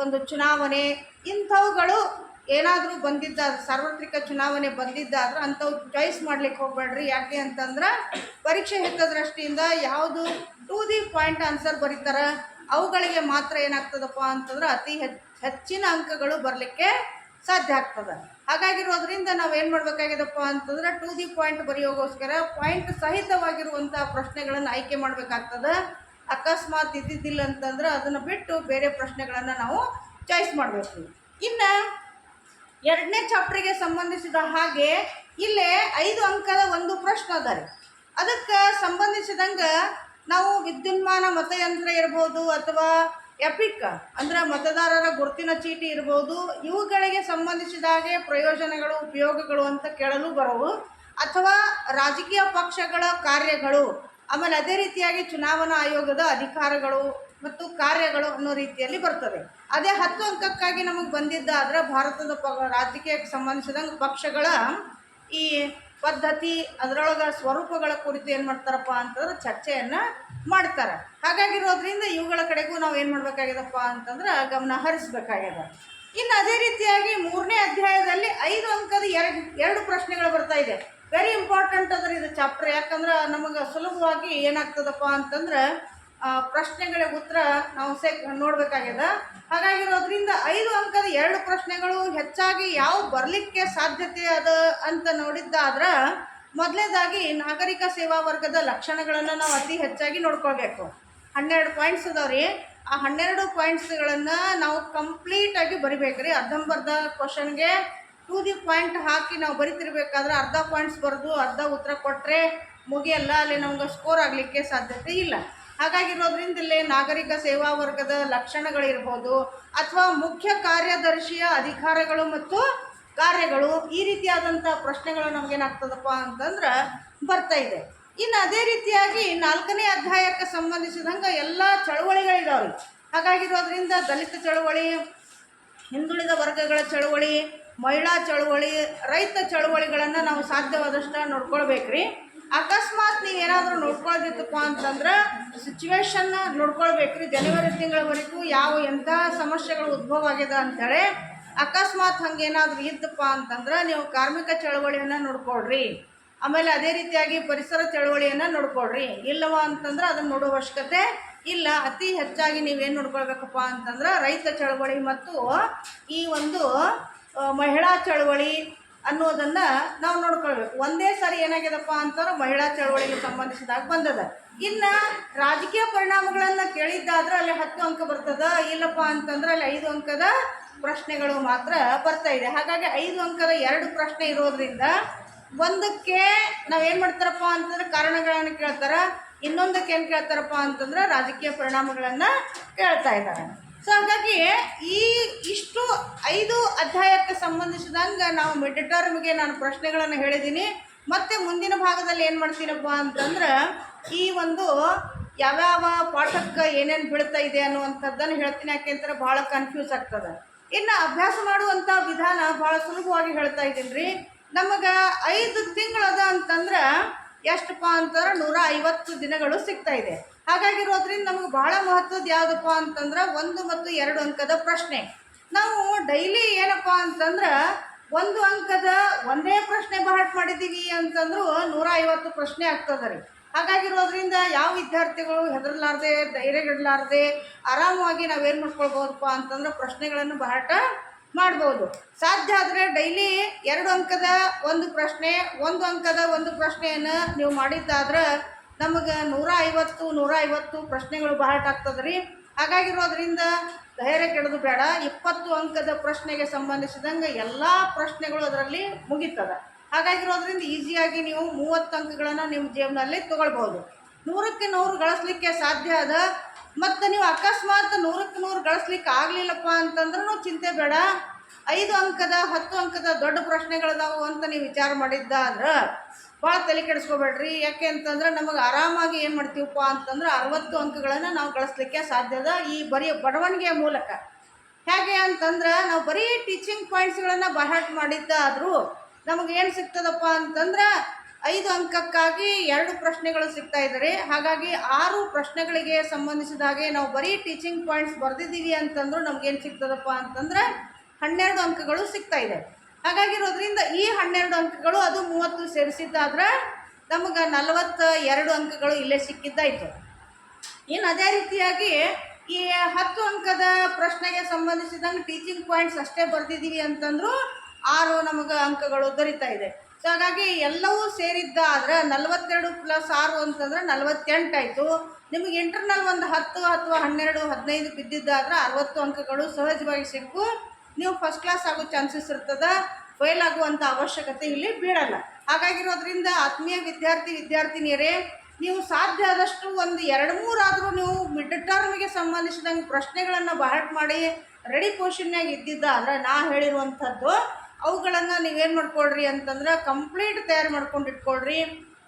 ಒಂದು ಚುನಾವಣೆ, ಇಂಥವುಗಳು ಏನಾದರೂ ಬಂದಿದ್ದಾದ್ರೆ, ಸಾರ್ವತ್ರಿಕ ಚುನಾವಣೆ ಬಂದಿದ್ದಾದ್ರೆ ಅಂಥವು ಚಾಯ್ಸ್ ಮಾಡ್ಲಿಕ್ಕೆ ಹೋಗಬೇಡ್ರಿ. ಯಾಕೆ ಅಂತಂದ್ರೆ ಪರೀಕ್ಷೆ ಹಿತದೃಷ್ಟಿಯಿಂದ ಯಾವುದು ಟು ದಿ ಪಾಯಿಂಟ್ ಆನ್ಸರ್ ಬರೀತಾರೆ ಅವುಗಳಿಗೆ ಮಾತ್ರ ಏನಾಗ್ತದಪ್ಪ ಅಂತಂದ್ರೆ ಅತಿ ಹೆಚ್ಚಿನ ಅಂಕಗಳು ಬರಲಿಕ್ಕೆ ಸಾಧ್ಯ ಆಗ್ತದೆ. ಹಾಗಾಗಿರೋದ್ರಿಂದ ನಾವು ಏನು ಮಾಡಬೇಕಾಗಿದೆಪ್ಪ ಅಂತಂದ್ರೆ ಟು ದಿ ಪಾಯಿಂಟ್ ಬರೆಯೋಗೋಸ್ಕರ ಪಾಯಿಂಟ್ ಸಹಿತವಾಗಿರುವಂಥ ಪ್ರಶ್ನೆಗಳನ್ನು ಆಯ್ಕೆ ಮಾಡಬೇಕಾಗ್ತದೆ. ಅಕಸ್ಮಾತ್ ಇದ್ದಿದ್ದಿಲ್ಲ ಅಂತಂದ್ರೆ ಅದನ್ನು ಬಿಟ್ಟು ಬೇರೆ ಪ್ರಶ್ನೆಗಳನ್ನು ನಾವು ಚಾಯ್ಸ್ ಮಾಡಬೇಕು. ಇನ್ನು 2ನೇ ಚಾಪ್ಟರ್ಗೆ ಸಂಬಂಧಿಸಿದ ಹಾಗೆ ಇಲ್ಲೇ 5 ಅಂಕದ ಒಂದು ಪ್ರಶ್ನೆ ಅದ ರೀ. ಅದಕ್ಕೆ ಸಂಬಂಧಿಸಿದಂಗೆ ನಾವು ವಿದ್ಯುನ್ಮಾನ ಮತಯಂತ್ರ ಇರ್ಬೋದು ಅಥವಾ ಎಪಿಕ್ ಅಂದರೆ ಮತದಾರರ ಗುರುತಿನ ಚೀಟಿ ಇರ್ಬೋದು, ಇವುಗಳಿಗೆ ಸಂಬಂಧಿಸಿದ ಹಾಗೆ ಪ್ರಯೋಜನಗಳು, ಉಪಯೋಗಗಳು ಅಂತ ಕೇಳಲು ಬರೋವು, ಅಥವಾ ರಾಜಕೀಯ ಪಕ್ಷಗಳ ಕಾರ್ಯಗಳು, ಆಮೇಲೆ ಅದೇ ರೀತಿಯಾಗಿ ಚುನಾವಣಾ ಆಯೋಗದ ಅಧಿಕಾರಗಳು ಮತ್ತು ಕಾರ್ಯಗಳು ಅನ್ನೋ ರೀತಿಯಲ್ಲಿ ಬರ್ತದೆ. ಅದೇ 10 ಅಂಕಕ್ಕಾಗಿ ನಮಗೆ ಬಂದಿದ್ದಾದ್ರೆ ಭಾರತದ ರಾಜಕೀಯಕ್ಕೆ ಸಂಬಂಧಿಸಿದಂಗೆ ಪಕ್ಷಗಳ ಈ ಪದ್ಧತಿ, ಅದರೊಳಗೆ ಸ್ವರೂಪಗಳ ಕುರಿತು ಏನು ಮಾಡ್ತಾರಪ್ಪ ಅಂತಂದ್ರೆ ಚರ್ಚೆಯನ್ನು ಮಾಡ್ತಾರೆ. ಹಾಗಾಗಿರೋದ್ರಿಂದ ಇವುಗಳ ಕಡೆಗೂ ನಾವು ಏನು ಮಾಡಬೇಕಾಗ್ಯದಪ್ಪ ಅಂತಂದ್ರೆ ಗಮನ ಹರಿಸಬೇಕಾಗ್ಯದ. ಇನ್ನು ಅದೇ ರೀತಿಯಾಗಿ 3ನೇ ಅಧ್ಯಾಯದಲ್ಲಿ 5 ಅಂಕದ ಎರಡು ಪ್ರಶ್ನೆಗಳು ಬರ್ತಾ ಇದೆ. ವೆರಿ ಇಂಪಾರ್ಟೆಂಟ್ ಅದ್ರಿ ಇದು ಚಾಪ್ಟರ್. ಯಾಕಂದ್ರೆ ನಮಗೆ ಸುಲಭವಾಗಿ ಏನಾಗ್ತದಪ್ಪ ಅಂತಂದ್ರೆ ಪ್ರಶ್ನೆಗಳಿಗೆ ಉತ್ತರ ನಾವು ನೋಡಬೇಕಾಗ್ಯದ. ಹಾಗಾಗಿರೋದ್ರಿಂದ 5 ಅಂಕದ 2 ಪ್ರಶ್ನೆಗಳು ಹೆಚ್ಚಾಗಿ ಯಾವ ಬರಲಿಕ್ಕೆ ಸಾಧ್ಯತೆ ಅದ ಅಂತ ನೋಡಿದ್ದಾದ್ರೆ, ಮೊದಲನೇದಾಗಿ ನಾಗರಿಕ ಸೇವಾ ವರ್ಗದ ಲಕ್ಷಣಗಳನ್ನು ನಾವು ಅತಿ ಹೆಚ್ಚಾಗಿ ನೋಡ್ಕೊಳ್ಬೇಕು. 12 ಪಾಯಿಂಟ್ಸ್ ಅದಾವ್ರಿ. ಆ 12 ಪಾಯಿಂಟ್ಸ್ಗಳನ್ನು ನಾವು ಕಂಪ್ಲೀಟಾಗಿ ಬರಿಬೇಕ್ರಿ. ಅರ್ಧಂಬರ್ಧ ಕ್ವಶನ್ಗೆ ಟು ದಿ ಪಾಯಿಂಟ್ ಹಾಕಿ ನಾವು ಬರಿತಿರ್ಬೇಕಾದ್ರೆ ಅರ್ಧ ಪಾಯಿಂಟ್ಸ್ ಬರೆದು ಅರ್ಧ ಉತ್ತರ ಕೊಟ್ಟರೆ ಮುಗಿಯಲ್ಲ, ಅಲ್ಲಿ ನಮ್ಗೆ ಸ್ಕೋರ್ ಆಗಲಿಕ್ಕೆ ಸಾಧ್ಯತೆ ಇಲ್ಲ. ಹಾಗಾಗಿರೋದ್ರಿಂದ ಇಲ್ಲಿ ನಾಗರಿಕ ಸೇವಾ ವರ್ಗದ ಲಕ್ಷಣಗಳಿರ್ಬೋದು, ಅಥವಾ ಮುಖ್ಯ ಕಾರ್ಯದರ್ಶಿಯ ಅಧಿಕಾರಗಳು ಮತ್ತು ಕಾರ್ಯಗಳು, ಈ ರೀತಿಯಾದಂಥ ಪ್ರಶ್ನೆಗಳು ನಮಗೇನಾಗ್ತದಪ್ಪ ಅಂತಂದ್ರೆ ಬರ್ತಾ ಇದೆ. ಇನ್ನು ಅದೇ ರೀತಿಯಾಗಿ 4ನೇ ಅಧ್ಯಾಯಕ್ಕೆ ಸಂಬಂಧಿಸಿದಂಗೆ ಎಲ್ಲ ಚಳುವಳಿಗಳಿದಾವೆ. ಹಾಗಾಗಿರೋದ್ರಿಂದ ದಲಿತ ಚಳುವಳಿ, ಹಿಂದುಳಿದ ವರ್ಗಗಳ ಚಳುವಳಿ, ಮಹಿಳಾ ಚಳುವಳಿ, ರೈತ ಚಳುವಳಿಗಳನ್ನು ನಾವು ಸಾಧ್ಯವಾದಷ್ಟು ನೋಡ್ಕೊಳ್ಬೇಕ್ರಿ. ಅಕಸ್ಮಾತ್ ನೀವೇನಾದರೂ ನೋಡ್ಕೊಳ್ದಿತ್ತಪ್ಪ ಅಂತಂದ್ರೆ ಸಿಚುವೇಶನ್ನ ನೋಡ್ಕೊಳ್ಬೇಕ್ರಿ. ಜನವರಿ ತಿಂಗಳವರೆಗೂ ಎಂಥ ಸಮಸ್ಯೆಗಳು ಉದ್ಭವ ಆಗ್ಯದ ಅಂಥೇಳಿ ಅಕಸ್ಮಾತ್ ಹಂಗೇನಾದರೂ ಇದ್ದಪ್ಪ ಅಂತಂದ್ರೆ ನೀವು ಕಾರ್ಮಿಕ ಚಳವಳಿಯನ್ನು ನೋಡ್ಕೊಳ್ರಿ. ಆಮೇಲೆ ಅದೇ ರೀತಿಯಾಗಿ ಪರಿಸರ ಚಳವಳಿಯನ್ನು ನೋಡ್ಕೊಳ್ರಿ. ಇಲ್ಲವ ಅಂತಂದ್ರೆ ಅದನ್ನು ನೋಡೋ ಅವಶ್ಯಕತೆ ಇಲ್ಲ. ಅತಿ ಹೆಚ್ಚಾಗಿ ನೀವೇನು ನೋಡ್ಕೊಳ್ಬೇಕಪ್ಪ ಅಂತಂದ್ರೆ ರೈತ ಚಳವಳಿ ಮತ್ತು ಈ ಒಂದು ಮಹಿಳಾ ಚಳವಳಿ ಅನ್ನೋದನ್ನು ನಾವು ನೋಡ್ಕೊಳ್ಬೇಕು. ಒಂದೇ ಸಾರಿ ಏನಾಗ್ಯದಪ್ಪ ಅಂತಂದ್ರೆ ಮಹಿಳಾ ಚಳವಳಿಗೆ ಸಂಬಂಧಿಸಿದಾಗ ಬಂದದ. ಇನ್ನು ರಾಜಕೀಯ ಪರಿಣಾಮಗಳನ್ನು ಕೇಳಿದ್ದಾದ್ರೆ ಅಲ್ಲಿ 10 ಅಂಕ ಬರ್ತದ. ಇಲ್ಲಪ್ಪ ಅಂತಂದ್ರೆ ಅಲ್ಲಿ 5 ಅಂಕದ ಪ್ರಶ್ನೆಗಳು ಮಾತ್ರ ಬರ್ತಾ ಇದೆ. ಹಾಗಾಗಿ 5 ಅಂಕದ 2 ಪ್ರಶ್ನೆ ಇರೋದ್ರಿಂದ ಒಂದಕ್ಕೆ ನಾವೇನು ಮಾಡ್ತಾರಪ್ಪ ಅಂತಂದ್ರೆ ಕಾರಣಗಳನ್ನು ಕೇಳ್ತಾರೆ, ಇನ್ನೊಂದಕ್ಕೆ ಏನು ಕೇಳ್ತಾರಪ್ಪ ಅಂತಂದ್ರೆ ರಾಜಕೀಯ ಪರಿಣಾಮಗಳನ್ನು ಕೇಳ್ತಾ ಇದ್ದಾರೆ. ಸೊ ಹಾಗಾಗಿ ಇಷ್ಟು 5 ಅಧ್ಯಾಯಕ್ಕೆ ಸಂಬಂಧಿಸಿದಂಗೆ ನಾವು ಮಿಡ್ ಟರ್ಮ್ಗೆ ನಾನು ಪ್ರಶ್ನೆಗಳನ್ನು ಹೇಳಿದ್ದೀನಿ. ಮತ್ತು ಮುಂದಿನ ಭಾಗದಲ್ಲಿ ಏನು ಮಾಡ್ತೀನಪ್ಪ ಅಂತಂದ್ರೆ ಈ ಒಂದು ಯಾವ್ಯಾವ ಪಾಠಕ್ಕೆ ಏನೇನು ಬೀಳ್ತಾ ಇದೆ ಅನ್ನುವಂಥದ್ದನ್ನು ಹೇಳ್ತೀನಿ. ಯಾಕೆಂದ್ರೆ ಭಾಳ ಕನ್ಫ್ಯೂಸ್ ಆಗ್ತದೆ. ಇನ್ನು ಅಭ್ಯಾಸ ಮಾಡುವಂಥ ವಿಧಾನ ಭಾಳ ಸುಲಭವಾಗಿ ಹೇಳ್ತಾ ಇದ್ದೀನಿ ರೀ. ನಮಗೆ 5 ತಿಂಗಳದ ಅಂತಂದ್ರೆ ಎಷ್ಟಪ್ಪ ಅಂತಂದ್ರೆ 150 ದಿನಗಳು ಸಿಗ್ತಾ ಇದೆ. ಹಾಗಾಗಿರೋದ್ರಿಂದ ನಮಗೆ ಭಾಳ ಮಹತ್ವದ ಯಾವುದಪ್ಪ ಅಂತಂದ್ರೆ 1 ಮತ್ತು 2 ಅಂಕದ ಪ್ರಶ್ನೆ. ನಾವು ಡೈಲಿ ಏನಪ್ಪ ಅಂತಂದ್ರೆ 1 ಅಂಕದ ಒಂದೇ ಪ್ರಶ್ನೆ ಬಹಳ ಮಾಡಿದ್ದೀವಿ ಅಂತಂದ್ರೂ 150 ಪ್ರಶ್ನೆ ಆಗ್ತದೆ ರೀ. ಹಾಗಾಗಿರೋದ್ರಿಂದ ಯಾವ ವಿದ್ಯಾರ್ಥಿಗಳು ಹೆದರ್ಲಾರ್ದೆ, ಧೈರ್ಯಗೆಡಲಾರ್ದೆ ಆರಾಮವಾಗಿ ನಾವೇನು ಮಾಡ್ಕೊಳ್ಬೋದಪ್ಪ ಅಂತಂದ್ರೆ ಪ್ರಶ್ನೆಗಳನ್ನು ಬಹಳ ಮಾಡ್ಬೋದು. ಸಾಧ್ಯ ಆದರೆ ಡೈಲಿ 2 ಅಂಕದ 1 ಪ್ರಶ್ನೆ, 1 ಅಂಕದ 1 ಪ್ರಶ್ನೆಯನ್ನು ನೀವು ಮಾಡಿದ್ದಾದ್ರೆ ನಮಗೆ 150 ಪ್ರಶ್ನೆಗಳು ಬಹಳ ಆಗ್ತದೆ ರೀ. ಹಾಗಾಗಿರೋದ್ರಿಂದ ಧೈರ್ಯ ಕೆಡೋದು ಬೇಡ. 20 ಅಂಕದ ಪ್ರಶ್ನೆಗೆ ಸಂಬಂಧಿಸಿದಂಗೆ ಎಲ್ಲ ಪ್ರಶ್ನೆಗಳು ಅದರಲ್ಲಿ ಮುಗಿತದೆ. ಹಾಗಾಗಿರೋದ್ರಿಂದ ಈಸಿಯಾಗಿ ನೀವು 30 ಅಂಕಗಳನ್ನು ನಿಮ್ಮ ಜೇಬಿನಲ್ಲಿ ತೊಗೊಳ್ಬೋದು. 100ಕ್ಕೆ 100 ಗಳಿಸ್ಲಿಕ್ಕೆ ಸಾಧ್ಯ ಅದ. ಮತ್ತು ನೀವು ಅಕಸ್ಮಾತ್ 100ಕ್ಕೆ 100 ಗಳಿಸ್ಲಿಕ್ಕೆ ಆಗಲಿಲ್ಲಪ್ಪ ಅಂತಂದ್ರೂ ಚಿಂತೆ ಬೇಡ. 5 ಅಂಕದ 10 ಅಂಕದ ದೊಡ್ಡ ಪ್ರಶ್ನೆಗಳದಾವು ಅಂತ ನೀವು ವಿಚಾರ ಮಾಡಿದ್ದಾದ್ರೆ ಭಾಳ ತಲೆ ಕೆಡಿಸ್ಕೋಬೇಡ್ರಿ. ಯಾಕೆ ಅಂತಂದ್ರೆ ನಮಗೆ ಆರಾಮಾಗಿ ಏನು ಮಾಡ್ತೀವಪ್ಪ ಅಂತಂದ್ರೆ 60 ಅಂಕಗಳನ್ನು ನಾವು ಗಳಿಸ್ಲಿಕ್ಕೆ ಸಾಧ್ಯದ ಈ ಬರೀ ಬರವಣಿಗೆಯ ಮೂಲಕ. ಹೇಗೆ ಅಂತಂದ್ರೆ ನಾವು ಬರೀ ಟೀಚಿಂಗ್ ಪಾಯಿಂಟ್ಸ್ಗಳನ್ನು ಬೈಹಾರ್ಟ್ ಮಾಡಿದ್ದಾದರೂ ನಮಗೇನು ಸಿಗ್ತದಪ್ಪ ಅಂತಂದ್ರೆ 5 ಅಂಕಕ್ಕಾಗಿ 2 ಪ್ರಶ್ನೆಗಳು ಸಿಗ್ತಾ ಇದ್ದಾರೆ. ಹಾಗಾಗಿ 6 ಪ್ರಶ್ನೆಗಳಿಗೆ ಸಂಬಂಧಿಸಿದ ಹಾಗೆ ನಾವು ಬರೀ ಟೀಚಿಂಗ್ ಪಾಯಿಂಟ್ಸ್ ಬರೆದಿದ್ದೀವಿ ಅಂತಂದ್ರೂ ನಮಗೇನು ಸಿಗ್ತದಪ್ಪ ಅಂತಂದ್ರೆ 12 ಅಂಕಗಳು ಸಿಗ್ತಾ ಇದೆ. ಹಾಗಾಗಿರೋದ್ರಿಂದ ಈ 12 ಅಂಕಗಳು ಅದು 30 ಸೇರಿಸಿದ್ದಾದ್ರೆ ನಮಗೆ 42 ಅಂಕಗಳು ಇಲ್ಲೇ ಸಿಕ್ಕಿದ್ದಾಯಿತು. ಇನ್ನು ಅದೇ ರೀತಿಯಾಗಿ ಈ 10 ಅಂಕದ ಪ್ರಶ್ನೆಗೆ ಸಂಬಂಧಿಸಿದಂಗೆ ಟೀಚಿಂಗ್ ಪಾಯಿಂಟ್ಸ್ ಅಷ್ಟೇ ಬರೆದಿದ್ದೀವಿ ಅಂತಂದರೂ 6 ನಮಗೆ ಅಂಕಗಳು ದೊರೀತಾ ಇದೆ. ಸೊ ಹಾಗಾಗಿ ಎಲ್ಲವೂ ಸೇರಿದ್ದಾದ್ರೆ 42 + 6 ಅಂತಂದ್ರೆ 48 ಆಯಿತು. ನಿಮಗೆ ಇಂಟರ್ನಲ್ ಒಂದು 10 ಅಥವಾ 12, 15 ಬಿದ್ದಿದ್ದಾದ್ರೆ 60 ಅಂಕಗಳು ಸಹಜವಾಗಿ ಸಿಕ್ಕು ನೀವು ಫಸ್ಟ್ ಕ್ಲಾಸ್ ಆಗೋ ಚಾನ್ಸಸ್ ಇರ್ತದೆ. ಫೇಲ್ ಆಗುವಂಥ ಅವಶ್ಯಕತೆ ಇಲ್ಲಿ ಬೀಳಲ್ಲ. ಹಾಗಾಗಿರೋದ್ರಿಂದ ಆತ್ಮೀಯ ವಿದ್ಯಾರ್ಥಿನಿಯರೇ, ನೀವು ಸಾಧ್ಯ ಆದಷ್ಟು ಒಂದು 2-3 ಆದರೂ ನೀವು ಮಿಡ್ ಟರ್ಮ್ಗೆ ಸಂಬಂಧಿಸಿದಂಗೆ ಪ್ರಶ್ನೆಗಳನ್ನು ಬಹಳ ಮಾಡಿ ರೆಡಿ ಪೊಸಿಷನ್ನಾಗಿ ಇದ್ದಿದ್ದಾದ್ರೆ ನಾ ಹೇಳಿರುವಂಥದ್ದು ಅವುಗಳನ್ನು ನೀವೇನು ಮಾಡ್ಕೊಳ್ರಿ ಅಂತಂದ್ರೆ ಕಂಪ್ಲೀಟ್ ತಯಾರು ಮಾಡ್ಕೊಂಡು ಇಟ್ಕೊಳ್ರಿ.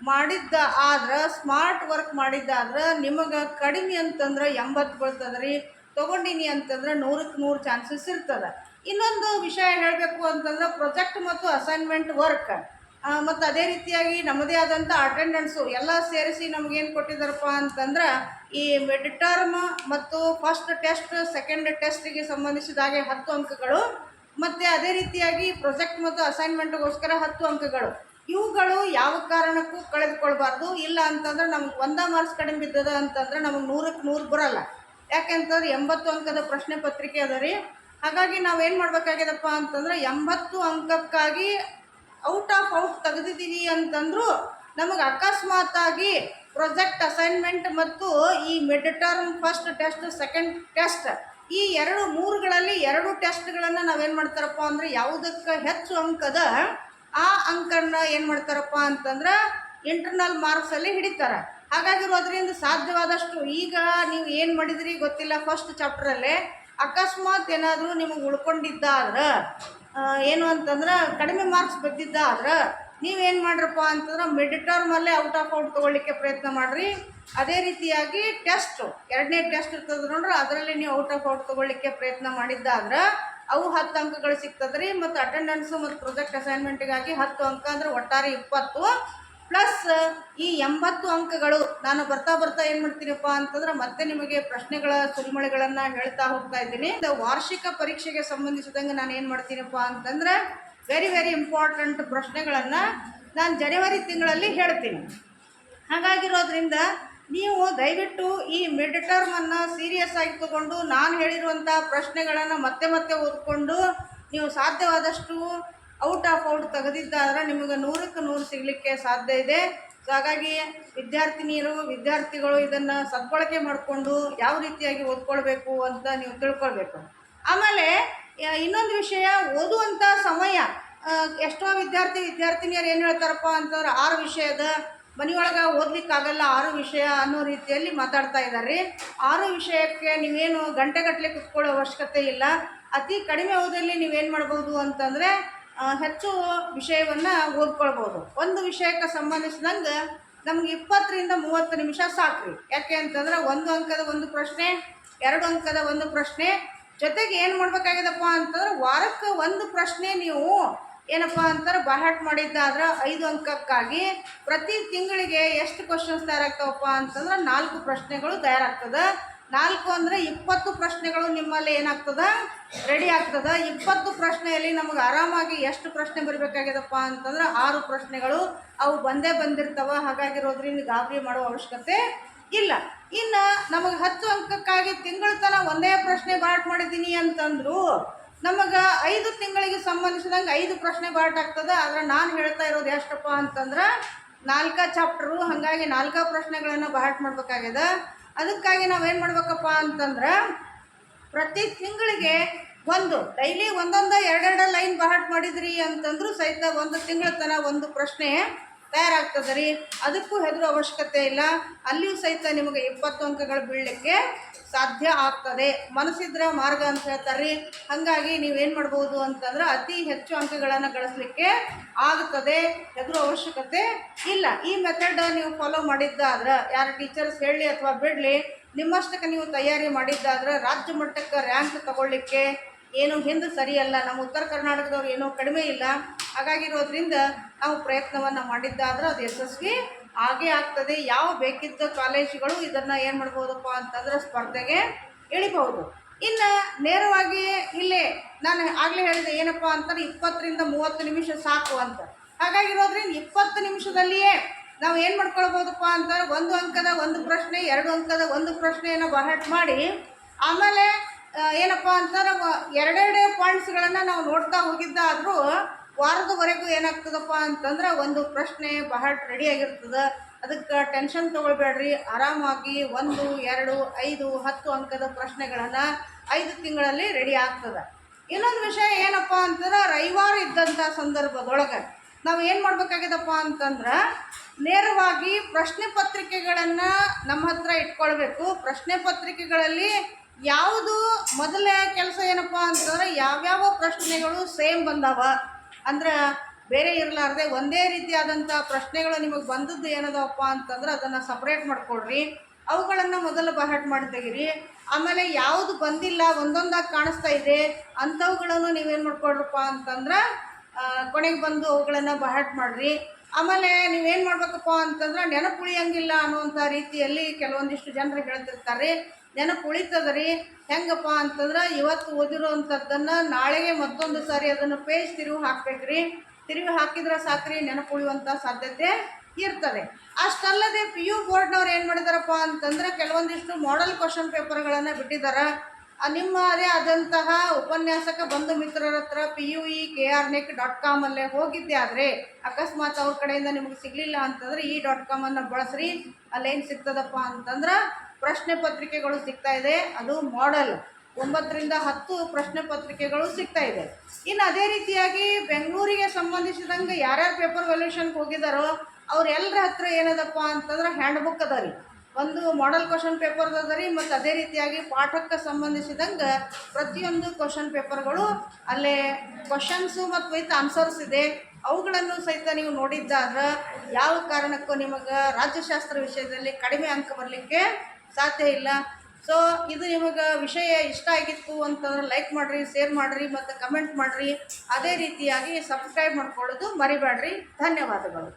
ಮಾಡಿದ್ದ ಆದ್ರೆ ಸ್ಮಾರ್ಟ್ ವರ್ಕ್ ಮಾಡಿದ್ದಾದ್ರೆ ನಿಮಗೆ ಕಡಿಮೆ ಅಂತಂದ್ರೆ 80 ಬೀಳ್ತದೆ ರೀ. ತೊಗೊಂಡಿನಿ ಅಂತಂದ್ರೆ 100ಕ್ಕೆ 100 ಚಾನ್ಸಸ್ ಇರ್ತದೆ. ಇನ್ನೊಂದು ವಿಷಯ ಹೇಳಬೇಕು ಅಂತಂದ್ರೆ ಪ್ರೊಜೆಕ್ಟ್ ಮತ್ತು ಅಸೈನ್ಮೆಂಟ್ ವರ್ಕ್ ಮತ್ತು ಅದೇ ರೀತಿಯಾಗಿ ನಮ್ಮದೇ ಆದಂಥ ಅಟೆಂಡೆನ್ಸು ಎಲ್ಲ ಸೇರಿಸಿ ನಮಗೇನು ಕೊಟ್ಟಿದ್ದಾರಪ್ಪ ಅಂತಂದ್ರೆ ಈ ಮಿಡ್ ಟರ್ಮ್ ಮತ್ತು ಫಸ್ಟ್ ಟೆಸ್ಟ್, ಸೆಕೆಂಡ್ ಟೆಸ್ಟಿಗೆ ಸಂಬಂಧಿಸಿದ ಹಾಗೆ 10 ಅಂಕಗಳು ಮತ್ತು ಅದೇ ರೀತಿಯಾಗಿ ಪ್ರೊಜೆಕ್ಟ್ ಮತ್ತು ಅಸೈನ್ಮೆಂಟ್ಗೋಸ್ಕರ 10 ಅಂಕಗಳು. ಇವುಗಳು ಯಾವ ಕಾರಣಕ್ಕೂ ಕಳೆದುಕೊಳ್ಬಾರ್ದು. ಇಲ್ಲ ಅಂತಂದ್ರೆ ನಮ್ಗೆ 1 ಮಾರ್ಕ್ಸ್ ಕಡಿಮೆ ಬಿದ್ದದ ಅಂತಂದ್ರೆ ನಮಗೆ 100ಕ್ಕೆ 100 ಬರಲ್ಲ. ಯಾಕೆಂತಂದ್ರೆ 80 ಅಂಕದ ಪ್ರಶ್ನೆ ಪತ್ರಿಕೆ ಅದ ರೀ. ಹಾಗಾಗಿ ನಾವೇನು ಮಾಡಬೇಕಾಗ್ಯದಪ್ಪ ಅಂತಂದ್ರೆ 80 ಅಂಕಕ್ಕಾಗಿ ಔಟ್ ತೆಗೆದಿದ್ದೀವಿ ಅಂತಂದ್ರು ನಮಗೆ ಅಕಸ್ಮಾತಾಗಿ ಪ್ರಾಜೆಕ್ಟ್ ಅಸೈನ್ಮೆಂಟ್ ಮತ್ತು ಈ mid term first test second test ಈ 3ಗಳಲ್ಲಿ 2 ಟೆಸ್ಟ್ಗಳನ್ನು ನಾವೇನು ಮಾಡ್ತಾರಪ್ಪ ಅಂದರೆ ಯಾವುದಕ್ಕೆ ಹೆಚ್ಚು ಅಂಕದ ಆ ಅಂಕನ್ನ ಏನು ಮಾಡ್ತಾರಪ್ಪ ಅಂತಂದ್ರೆ ಇಂಟರ್ನಲ್ ಮಾರ್ಕ್ಸಲ್ಲಿ ಹಿಡಿತಾರೆ. ಹಾಗಾಗಿರೋದ್ರಿಂದ ಸಾಧ್ಯವಾದಷ್ಟು ಈಗ ನೀವು ಏನು ಮಾಡಿದ್ರಿ ಗೊತ್ತಿಲ್ಲ, ಫಸ್ಟ್ ಚಾಪ್ಟ್ರಲ್ಲೇ ಅಕಸ್ಮಾತ್ ಏನಾದರೂ ನಿಮಗೆ ಉಳ್ಕೊಂಡಿದ್ದಾದ್ರೆ ಏನು ಅಂತಂದ್ರೆ ಕಡಿಮೆ ಮಾರ್ಕ್ಸ್ ಬಂದಿದ್ದಾದ್ರೆ ನೀವೇನು ಮಾಡ್ರಪ್ಪ ಅಂತಂದ್ರೆ ಮಿಡ್ ಟರ್ಮಲ್ಲೇ ಔಟ್ ತೊಗೊಳ್ಳಿಕ್ಕೆ ಪ್ರಯತ್ನ ಮಾಡಿರಿ. ಅದೇ ರೀತಿಯಾಗಿ ಟೆಸ್ಟು 2ನೇ ಟೆಸ್ಟ್ ಇರ್ತದೆ ನೋಡ್ರಿ, ಅದರಲ್ಲಿ ನೀವು ಔಟ್ ತೊಗೊಳ್ಳಿಕ್ಕೆ ಪ್ರಯತ್ನ ಮಾಡಿದ್ದಾದ್ರೆ ಅವು 10 ಅಂಕಗಳು ಸಿಗ್ತದೆ ರೀ. ಮತ್ತು ಅಟೆಂಡೆನ್ಸು ಮತ್ತು ಪ್ರೊಜೆಕ್ಟ್ ಅಸೈನ್ಮೆಂಟಿಗಾಗಿ 10 ಅಂಕ ಅಂದರೆ ಒಟ್ಟಾರೆ 20 ಪ್ಲಸ್ ಈ 80 ಅಂಕಗಳು. ನಾನು ಬರ್ತಾ ಏನು ಮಾಡ್ತೀನಪ್ಪ ಅಂತಂದ್ರೆ ಮತ್ತೆ ನಿಮಗೆ ಪ್ರಶ್ನೆಗಳ ಸುರಿಮಳೆಗಳನ್ನು ಹೇಳ್ತಾ ಹೋಗ್ತಾ ಇದ್ದೀನಿ. ವಾರ್ಷಿಕ ಪರೀಕ್ಷೆಗೆ ಸಂಬಂಧಿಸಿದಂಗೆ ನಾನು ಏನು ಮಾಡ್ತೀನಪ್ಪ ಅಂತಂದ್ರೆ ವೆರಿ ಇಂಪಾರ್ಟೆಂಟ್ ಪ್ರಶ್ನೆಗಳನ್ನು ನಾನು ಜನವರಿ ತಿಂಗಳಲ್ಲಿ ಹೇಳ್ತೀನಿ. ಹಾಗಾಗಿರೋದ್ರಿಂದ ನೀವು ದಯವಿಟ್ಟು ಈ ಮಿಡ್ ಟರ್ಮನ್ನು ಸೀರಿಯಸ್ ಆಗಿ ತಗೊಂಡು ನಾನು ಹೇಳಿರುವಂಥ ಪ್ರಶ್ನೆಗಳನ್ನು ಮತ್ತೆ ಓದ್ಕೊಂಡು ನೀವು ಸಾಧ್ಯವಾದಷ್ಟು ಔಟ್ ತೆಗೆದಿದ್ದಾದ್ರೆ ನಿಮಗೆ 100ಕ್ಕೆ 100 ಸಿಗಲಿಕ್ಕೆ ಸಾಧ್ಯ ಇದೆ. ಸೊ ಹಾಗಾಗಿ ವಿದ್ಯಾರ್ಥಿಗಳು ಇದನ್ನು ಸದ್ಬಳಕೆ ಮಾಡಿಕೊಂಡು ಯಾವ ರೀತಿಯಾಗಿ ಓದ್ಕೊಳ್ಬೇಕು ಅಂತ ನೀವು ತಿಳ್ಕೊಳ್ಬೇಕು. ಆಮೇಲೆ ಇನ್ನೊಂದು ವಿಷಯ, ಓದುವಂಥ ಸಮಯ ಎಷ್ಟೋ ವಿದ್ಯಾರ್ಥಿನಿಯರು ಏನು ಹೇಳ್ತಾರಪ್ಪ ಅಂತಂದ್ರೆ 6 ವಿಷಯದ ಮನೆಯೊಳಗೆ ಓದಲಿಕ್ಕಾಗಲ್ಲ 6 ವಿಷಯ ಅನ್ನೋ ರೀತಿಯಲ್ಲಿ ಮಾತಾಡ್ತಾ ಇದ್ದಾರೆ. 6 ವಿಷಯಕ್ಕೆ ನೀವೇನು ಗಂಟೆಗಟ್ಟಲೆ ಕುತ್ಕೊಳ್ಳೋ ಅವಶ್ಯಕತೆ ಇಲ್ಲ. ಅತಿ ಕಡಿಮೆ ಅವಧಿಯಲ್ಲಿ ನೀವೇನು ಮಾಡ್ಬೋದು ಅಂತಂದರೆ ಹೆಚ್ಚು ವಿಷಯವನ್ನು ಓದ್ಕೊಳ್ಬೋದು. ಒಂದು ವಿಷಯಕ್ಕೆ ಸಂಬಂಧಿಸಿದಂಗೆ ನಮ್ಗೆ 20ರಿಂದ 30 ನಿಮಿಷ ಸಾಕ್ರಿ. ಯಾಕೆ ಅಂತಂದ್ರೆ 1 ಅಂಕದ 1 ಪ್ರಶ್ನೆ, 2 ಅಂಕದ 1 ಪ್ರಶ್ನೆ, ಜೊತೆಗೆ ಏನು ಮಾಡಬೇಕಾಗಿದಪ್ಪ ಅಂತಂದ್ರೆ ವಾರಕ್ಕೆ 1 ಪ್ರಶ್ನೆ ನೀವು ಏನಪ್ಪ ಅಂತಾರೆ ಬಹಾಟ್ ಮಾಡಿದ್ದಾದ್ರೆ 5 ಅಂಕಕ್ಕಾಗಿ ಪ್ರತಿ ತಿಂಗಳಿಗೆ ಎಷ್ಟು ಕ್ವಶನ್ಸ್ ತಯಾರಾಗ್ತಾವಪ್ಪ ಅಂತಂದ್ರೆ 4 ಪ್ರಶ್ನೆಗಳು ತಯಾರಾಗ್ತದೆ. 4 ಅಂದರೆ 20 ಪ್ರಶ್ನೆಗಳು ನಿಮ್ಮಲ್ಲಿ ಏನಾಗ್ತದೆ ರೆಡಿ ಆಗ್ತದೆ. 20 ಪ್ರಶ್ನೆಯಲ್ಲಿ ನಮಗೆ ಆರಾಮಾಗಿ ಎಷ್ಟು ಪ್ರಶ್ನೆ ಬರಬೇಕಾಗಿದಪ್ಪ ಅಂತಂದ್ರೆ 6 ಪ್ರಶ್ನೆಗಳು ಅವು ಬಂದಿರ್ತವೆ. ಹಾಗಾಗಿರೋದ್ರಿಂದ ಗಾಬರಿ ಮಾಡೋ ಅವಶ್ಯಕತೆ ಇಲ್ಲ. ಇನ್ನು ನಮಗೆ 10 ಅಂಕಕ್ಕಾಗಿ ತಿಂಗಳ ತನಕ ಒಂದೇ ಪ್ರಶ್ನೆ ಬಾಟ್ ಮಾಡಿದ್ದೀನಿ ಅಂತಂದ್ರು ನಮಗೆ 5 ತಿಂಗಳಿಗೆ ಸಂಬಂಧಿಸಿದಂಗೆ 5 ಪ್ರಶ್ನೆ ಬಾಟ್ ಆಗ್ತದೆ. ಆದರೆ ನಾನು ಹೇಳ್ತಾ ಇರೋದು ಎಷ್ಟಪ್ಪ ಅಂತಂದ್ರೆ 4 ಚಾಪ್ಟರು, ಹಾಗಾಗಿ 4 ಪ್ರಶ್ನೆಗಳನ್ನು ಬಾಟ್ ಮಾಡಬೇಕಾಗಿದೆ. ಅದಕ್ಕಾಗಿ ನಾವೇನು ಮಾಡ್ಬೇಕಪ್ಪ ಅಂತಂದ್ರೆ ಪ್ರತಿ ತಿಂಗಳಿಗೆ ಡೈಲಿ ಒಂದೊಂದು 2 ಲೈನ್ ಬಾಟ್ ಮಾಡಿದ್ರಿ ಅಂತಂದ್ರೂ ಸಹಿತ 1 ತಿಂಗಳ ತನಕ 1 ಪ್ರಶ್ನೆ ತಯಾರಾಗ್ತದೆ ರೀ. ಅದಕ್ಕೂ ಹೆದರೋ ಅವಶ್ಯಕತೆ ಇಲ್ಲ. ಅಲ್ಲಿಯೂ ಸಹಿತ ನಿಮಗೆ 20 ಅಂಕಗಳು ಬೀಳಲಿಕ್ಕೆ ಸಾಧ್ಯ ಆಗ್ತದೆ. ಮನಸ್ಸಿದ್ರೆ ಮಾರ್ಗ ಅಂತ ಹೇಳ್ತಾರೆ ರೀ. ಹಾಗಾಗಿ ನೀವೇನು ಮಾಡ್ಬೋದು ಅಂತಂದ್ರೆ ಅತಿ ಹೆಚ್ಚು ಅಂಕಗಳನ್ನು ಗಳಿಸ್ಲಿಕ್ಕೆ ಆಗುತ್ತದೆ. ಹೆದರೋ ಅವಶ್ಯಕತೆ ಇಲ್ಲ. ಈ ಮೆಥಡ್ ನೀವು ಫಾಲೋ ಮಾಡಿದ್ದಾದ್ರೆ ಯಾರು ಟೀಚರ್ಸ್ ಹೇಳಿ ಅಥವಾ ಬಿಡಲಿ, ನಿಮ್ಮಷ್ಟಕ್ಕೆ ನೀವು ತಯಾರಿ ಮಾಡಿದ್ದಾದ್ರೆ ರಾಜ್ಯ ಮಟ್ಟಕ್ಕೆ ರ್ಯಾಂಕ್ ತಗೊಳ್ಳಿಕ್ಕೆ ಏನು ಹಿಂದೆ ಸರಿಯಲ್ಲ. ನಮ್ಮ ಉತ್ತರ ಕರ್ನಾಟಕದವ್ರು ಏನೂ ಕಡಿಮೆ ಇಲ್ಲ. ಹಾಗಾಗಿರೋದ್ರಿಂದ ನಾವು ಪ್ರಯತ್ನವನ್ನು ಮಾಡಿದ್ದಾದ್ರೆ ಅದು ಯಶಸ್ವಿ ಆಗೇ ಆಗ್ತದೆ. ಯಾವ ಬೇಕಿದ್ದ ಕಾಲೇಜುಗಳು ಇದನ್ನು ಏನು ಮಾಡ್ಬೋದಪ್ಪ ಅಂತಂದ್ರೆ ಸ್ಪರ್ಧೆಗೆ ಇಳಿಬಹುದು. ಇನ್ನು ನೇರವಾಗಿ ಇಲ್ಲೇ ನಾನು ಆಗಲೇ ಹೇಳಿದೆ ಏನಪ್ಪ ಅಂತಂದ್ರೆ 20ರಿಂದ 30 ನಿಮಿಷ ಸಾಕು ಅಂತ. ಹಾಗಾಗಿರೋದ್ರಿಂದ 20 ನಿಮಿಷದಲ್ಲಿಯೇ ನಾವು ಏನು ಮಾಡ್ಕೊಳ್ಬೋದಪ್ಪ ಅಂತಂದ್ರೆ 1 ಅಂಕದ 1 ಪ್ರಶ್ನೆ, 2 ಅಂಕದ 1 ಪ್ರಶ್ನೆಯನ್ನು ಬಹಾಟ್ ಮಾಡಿ ಆಮೇಲೆ ಏನಪ್ಪ ಅಂತಂದ್ರೆ 2 ಪಾಯಿಂಟ್ಸ್ಗಳನ್ನು ನಾವು ನೋಡ್ತಾ ಹೋಗಿದ್ದಾದರೂ ವಾರದವರೆಗೂ ಏನಾಗ್ತದಪ್ಪ ಅಂತಂದ್ರೆ 1 ಪ್ರಶ್ನೆ ಬಹಾಟ್ ರೆಡಿಯಾಗಿರ್ತದೆ. ಅದಕ್ಕೆ ಟೆನ್ಷನ್ ತೊಗೊಳ್ಬೇಡ್ರಿ. ಆರಾಮಾಗಿ 1, 2, 5, 10 ಅಂಕದ ಪ್ರಶ್ನೆಗಳನ್ನು 5 ತಿಂಗಳಲ್ಲಿ ರೆಡಿ ಆಗ್ತದೆ. ಇನ್ನೊಂದು ವಿಷಯ ಏನಪ್ಪ ಅಂತಂದ್ರೆ ರವಿವಾರ ಇದ್ದಂಥ ಸಂದರ್ಭದೊಳಗೆ ನಾವು ಏನು ಮಾಡಬೇಕಾಗಿದಪ್ಪ ಅಂತಂದ್ರೆ ನೇರವಾಗಿ ಪ್ರಶ್ನೆ ಪತ್ರಿಕೆಗಳನ್ನು ನಮ್ಮ ಹತ್ರ ಇಟ್ಕೊಳ್ಬೇಕು. ಪ್ರಶ್ನೆ ಪತ್ರಿಕೆಗಳಲ್ಲಿ ಯಾವುದು ಮೊದಲೇ ಕೆಲಸ ಏನಪ್ಪ ಅಂತಂದ್ರೆ ಯಾವ್ಯಾವ ಪ್ರಶ್ನೆಗಳು ಸೇಮ್ ಬಂದಾವ ಅಂದ್ರೆ ಬೇರೆ ಇರಲಾರ್ದೆ ಒಂದೇ ರೀತಿಯಾದಂಥ ಪ್ರಶ್ನೆಗಳು ನಿಮಗೆ ಬಂದದ್ದು ಏನದಪ್ಪ ಅಂತಂದ್ರೆ ಅದನ್ನು ಸಪ್ರೇಟ್ ಮಾಡಿಕೊಡ್ರಿ. ಅವುಗಳನ್ನು ಮೊದಲು ಬಹಾಟ್ ಮಾಡಿ ತೆಗೀರಿ. ಆಮೇಲೆ ಯಾವುದು ಬಂದಿಲ್ಲ ಒಂದೊಂದಾಗಿ ಕಾಣಿಸ್ತಾ ಇದೆ ಅಂಥವುಗಳನ್ನು ನೀವೇನು ಮಾಡ್ಕೊಡ್ರಪ್ಪ ಅಂತಂದ್ರೆ ಕೊನೆಗೆ ಬಂದು ಅವುಗಳನ್ನು ಬಹಾಟ್ ಮಾಡಿರಿ. ಆಮೇಲೆ ನೀವೇನು ಮಾಡಬೇಕಪ್ಪ ಅಂತಂದ್ರೆ ನೆನಪು ಉಳಿಯಂಗಿಲ್ಲ ಅನ್ನುವಂಥ ರೀತಿಯಲ್ಲಿ ಕೆಲವೊಂದಿಷ್ಟು ಜನರು ಹೇಳ್ತಿರ್ತಾರೆ. ನೆನಪು ಉಳಿತದ ರೀ. ಹೆಂಗಪ್ಪ ಅಂತಂದ್ರೆ ಇವತ್ತು ಓದಿರೋವಂಥದ್ದನ್ನು ನಾಳೆಗೆ ಮತ್ತೊಂದು ಸಾರಿ ಅದನ್ನು ಪೇಜ್ ತಿರುವು ಹಾಕ್ಬೇಕ್ರಿ. ತಿರುವಿ ಹಾಕಿದ್ರೆ ಸಾಕ್ರಿ ನೆನಪುಳಿಯುವಂಥ ಸಾಧ್ಯತೆ ಇರ್ತದೆ. ಅಷ್ಟಲ್ಲದೆ ಪಿ ಯು ಬೋರ್ಡ್ನವ್ರು ಏನು ಮಾಡಿದಾರಪ್ಪ ಅಂತಂದರೆ ಕೆಲವೊಂದಿಷ್ಟು ಮಾಡೆಲ್ ಕ್ವಶನ್ ಪೇಪರ್ಗಳನ್ನು ಬಿಟ್ಟಿದ್ದಾರೆ. ನಿಮ್ಮದೇ ಆದಂತಹ ಉಪನ್ಯಾಸಕ ಬಂಧು ಮಿತ್ರರ ಹತ್ರ PUEKRNEC.com ಅಲ್ಲೇ ಹೋಗಿದ್ದೆ ಆದರೆ ಅಕಸ್ಮಾತ್ ಅವ್ರ ಕಡೆಯಿಂದ ನಿಮಗೆ ಸಿಗಲಿಲ್ಲ ಅಂತಂದರೆ .com ಅನ್ನು ಬಳಸ್ರಿ. ಅಲ್ಲೇನು ಸಿಗ್ತದಪ್ಪ ಅಂತಂದ್ರೆ ಪ್ರಶ್ನೆ ಪತ್ರಿಕೆಗಳು ಸಿಗ್ತಾ ಇದೆ. ಅದು ಮಾಡೆಲ್ 9 ರಿಂದ 10 ಪ್ರಶ್ನೆ ಪತ್ರಿಕೆಗಳು ಸಿಗ್ತಾ ಇದೆ. ಇನ್ನು ಅದೇ ರೀತಿಯಾಗಿ ಬೆಂಗಳೂರಿಗೆ ಸಂಬಂಧಿಸಿದಂಗೆ ಯಾರ್ಯಾರು ಪೇಪರ್ ವ್ಯಾಲ್ಯೂಷನ್ಗೆ ಹೋಗಿದ್ದಾರೋ ಅವ್ರೆಲ್ಲರ ಹತ್ರ ಏನದಪ್ಪ ಅಂತಂದ್ರೆ ಹ್ಯಾಂಡ್ ಬುಕ್ ಅದ ರೀ. ಒಂದು ಮಾಡೆಲ್ ಕ್ವಶನ್ ಪೇಪರ್ ಅದ ರೀ, ಮತ್ತು ಅದೇ ರೀತಿಯಾಗಿ ಪಾಠಕ್ಕೆ ಸಂಬಂಧಿಸಿದಂಗೆ ಪ್ರತಿಯೊಂದು ಕ್ವಶನ್ ಪೇಪರ್ಗಳು ಅಲ್ಲೇ ಕ್ವಶನ್ಸು ಮತ್ತು ವಿತ್ ಆನ್ಸರ್ಸ್ ಇದೆ. ಅವುಗಳನ್ನು ಸಹಿತ ನೀವು ನೋಡಿದ್ದಾದ್ರೆ ಯಾವ ಕಾರಣಕ್ಕೂ ನಿಮಗೆ ರಾಜ್ಯಶಾಸ್ತ್ರ ವಿಷಯದಲ್ಲಿ ಕಡಿಮೆ ಅಂಕ ಬರಲಿಕ್ಕೆ ಸಾಧ್ಯ ಇಲ್ಲ. ಸೊ ಇದು ನಿಮಗೆ ವಿಷಯ ಇಷ್ಟ ಆಗಿತ್ತು ಅಂತಂದ್ರೆ ಲೈಕ್ ಮಾಡಿರಿ, ಶೇರ್ ಮಾಡಿರಿ ಮತ್ತು ಕಮೆಂಟ್ ಮಾಡಿರಿ. ಅದೇ ರೀತಿಯಾಗಿ ಸಬ್ಸ್ಕ್ರೈಬ್ ಮಾಡ್ಕೊಳ್ಳೋದು ಮರಿಬೇಡ್ರಿ. ಧನ್ಯವಾದಗಳು.